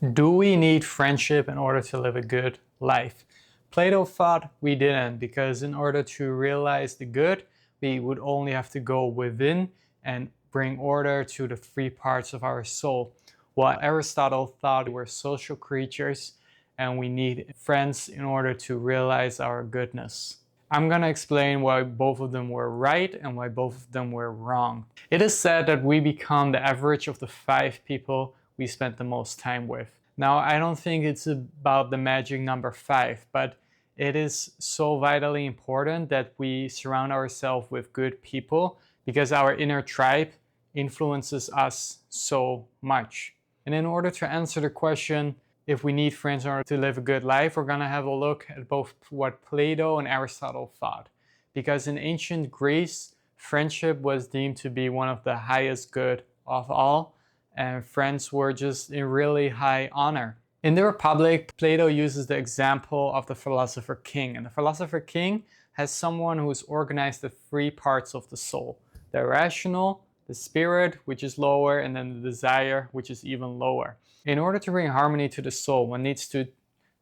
Do we need friendship in order to live a good life? Plato thought we didn't, because in order to realize the good, we would only have to go within and bring order to the three parts of our soul. While Aristotle thought we were social creatures and we need friends in order to realize our goodness. I'm going to explain why both of them were right and why both of them were wrong. It is said that we become the average of the 5 people we spend the most time with. Now, I don't think it's about the magic number 5, but it is so vitally important that we surround ourselves with good people, because our inner tribe influences us so much. And in order to answer the question, if we need friends in order to live a good life, we're going to have a look at both what Plato and Aristotle thought. Because in ancient Greece, friendship was deemed to be one of the highest good of all, and friends were just in really high honor. In the Republic, Plato uses the example of the philosopher king. And the philosopher king has someone who has organized the 3 parts of the soul: the rational, the spirit, which is lower, and then the desire, which is even lower. In order to bring harmony to the soul, one needs to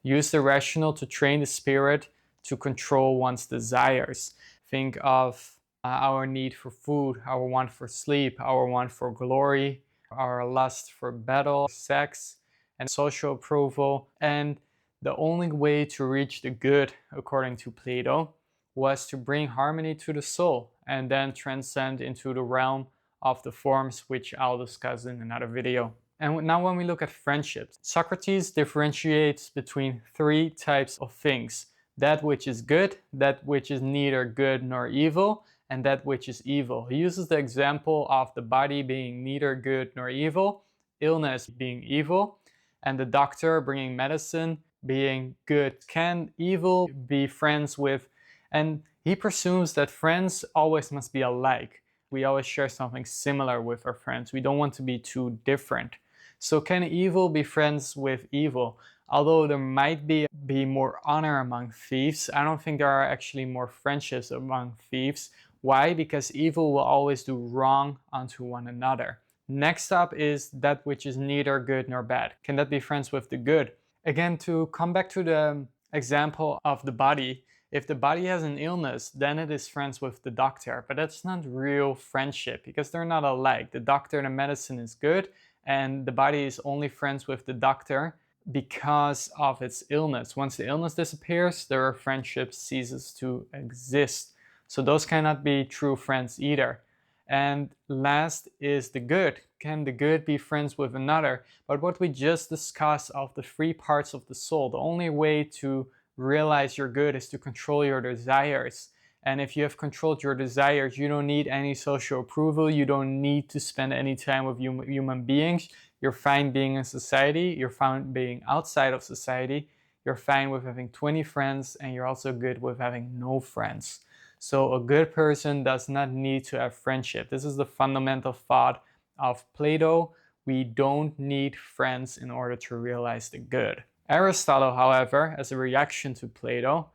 use the rational to train the spirit to control one's desires. Think of our need for food, our want for sleep, our want for glory, our lust for battle, sex, and social approval. And the only way to reach the good, according to Plato, was to bring harmony to the soul and then transcend into the realm of the forms, which I'll discuss in another video. And now when we look at friendships, Socrates differentiates between 3 types of things: that which is good, that which is neither good nor evil, and that which is evil. He uses the example of the body being neither good nor evil, illness being evil, and the doctor bringing medicine being good. Can evil be friends with? And he presumes that friends always must be alike. We always share something similar with our friends. We don't want to be too different. So can evil be friends with evil? Although there might be more honor among thieves, I don't think there are actually more friendships among thieves. Why? Because evil will always do wrong unto one another. Next up is that which is neither good nor bad. Can that be friends with the good? Again, to come back to the example of the body, if the body has an illness, then it is friends with the doctor. But that's not real friendship, because they're not alike. The doctor and the medicine is good, and the body is only friends with the doctor because of its illness. Once the illness disappears, their friendship ceases to exist. So those cannot be true friends either. And last is the good. Can the good be friends with another? But what we just discussed of the 3 parts of the soul, the only way to realize your good is to control your desires. And if you have controlled your desires, you don't need any social approval. You don't need to spend any time with human beings. You're fine being in society. You're fine being outside of society. You're fine with having 20 friends, and you're also good with having no friends. So a good person does not need to have friendship. This is the fundamental thought of Plato. We don't need friends in order to realize the good. Aristotle, however, as a reaction to Plato,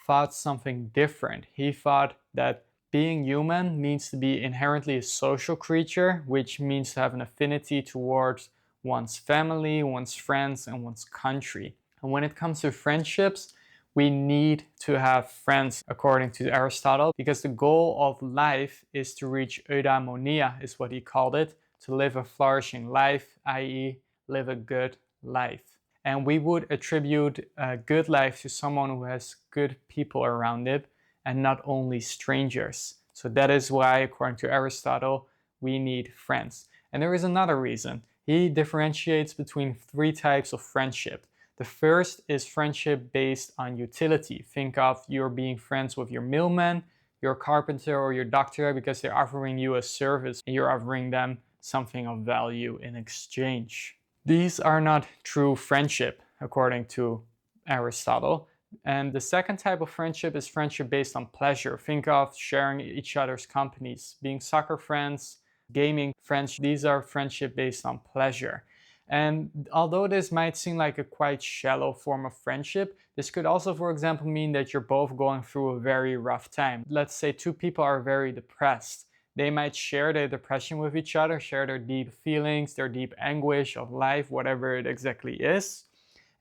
thought something different. He thought that being human means to be inherently a social creature, which means to have an affinity towards one's family, one's friends, and one's country. And when it comes to friendships, we need to have friends, according to Aristotle, because the goal of life is to reach eudaimonia, is what he called it, to live a flourishing life, i.e. live a good life. And we would attribute a good life to someone who has good people around it, and not only strangers. So that is why, according to Aristotle, we need friends. And there is another reason. He differentiates between 3 types of friendship. The first is friendship based on utility. Think of you're being friends with your mailman, your carpenter, or your doctor, because they're offering you a service and you're offering them something of value in exchange. These are not true friendship, according to Aristotle. And the second type of friendship is friendship based on pleasure. Think of sharing each other's companies, being soccer friends, gaming friends. These are friendship based on pleasure. And although this might seem like a quite shallow form of friendship, this could also, for example, mean that you're both going through a very rough time. Let's say 2 people are very depressed. They might share their depression with each other, share their deep feelings, their deep anguish of life, whatever it exactly is.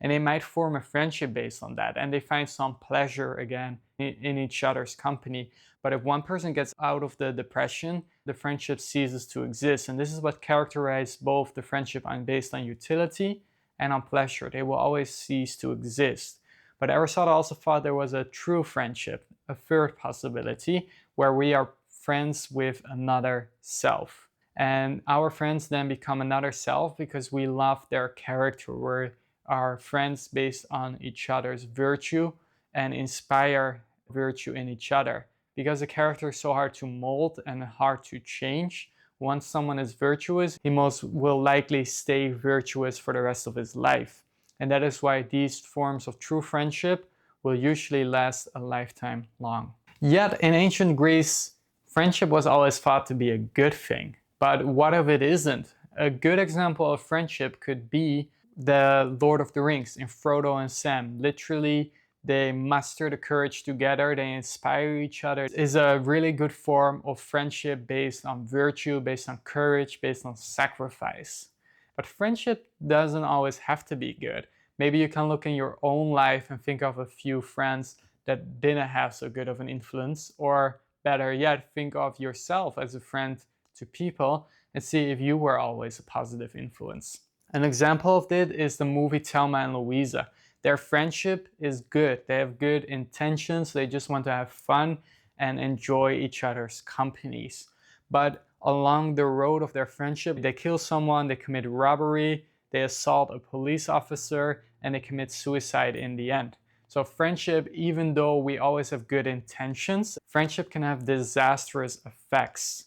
And they might form a friendship based on that, and they find some pleasure again in each other's company. But if one person gets out of the depression, the friendship ceases to exist. And this is what characterizes both the friendship based on utility and on pleasure. They will always cease to exist. But Aristotle also thought there was a true friendship, a third possibility, where we are friends with another self. And our friends then become another self because we love their character. We're are friends based on each other's virtue and inspire virtue in each other. Because a character is so hard to mold and hard to change, once someone is virtuous, he most will likely stay virtuous for the rest of his life. And that is why these forms of true friendship will usually last a lifetime long. Yet in ancient Greece, friendship was always thought to be a good thing. But what if it isn't? A good example of friendship could be the Lord of the Rings in Frodo and Sam. Literally, they muster the courage together, they inspire each other. It is a really good form of friendship based on virtue, based on courage, based on sacrifice. But friendship doesn't always have to be good. Maybe you can look in your own life and think of a few friends that didn't have so good of an influence, or better yet, think of yourself as a friend to people and see if you were always a positive influence. An example of this is the movie Thelma and Louise. Their friendship is good. They have good intentions. They just want to have fun and enjoy each other's companies. But along the road of their friendship, they kill someone, they commit robbery, they assault a police officer, and they commit suicide in the end. So friendship, even though we always have good intentions, friendship can have disastrous effects.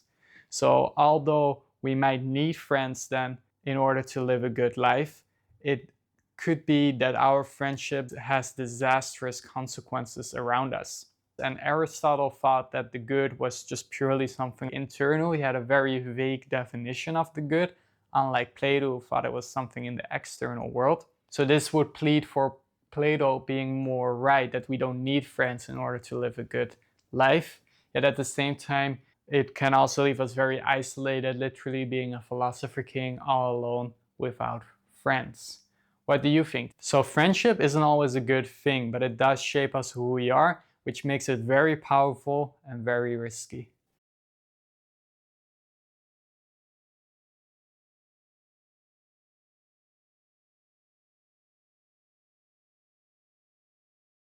So although we might need friends then in order to live a good life, it could be that our friendship has disastrous consequences around us. And Aristotle thought that the good was just purely something internal. He had a very vague definition of the good, unlike Plato, who thought it was something in the external world. So this would plead for Plato being more right, that we don't need friends in order to live a good life. Yet at the same time, it can also leave us very isolated, literally being a philosopher king all alone without friends. What do you think? So friendship isn't always a good thing, but it does shape us who we are, which makes it very powerful and very risky.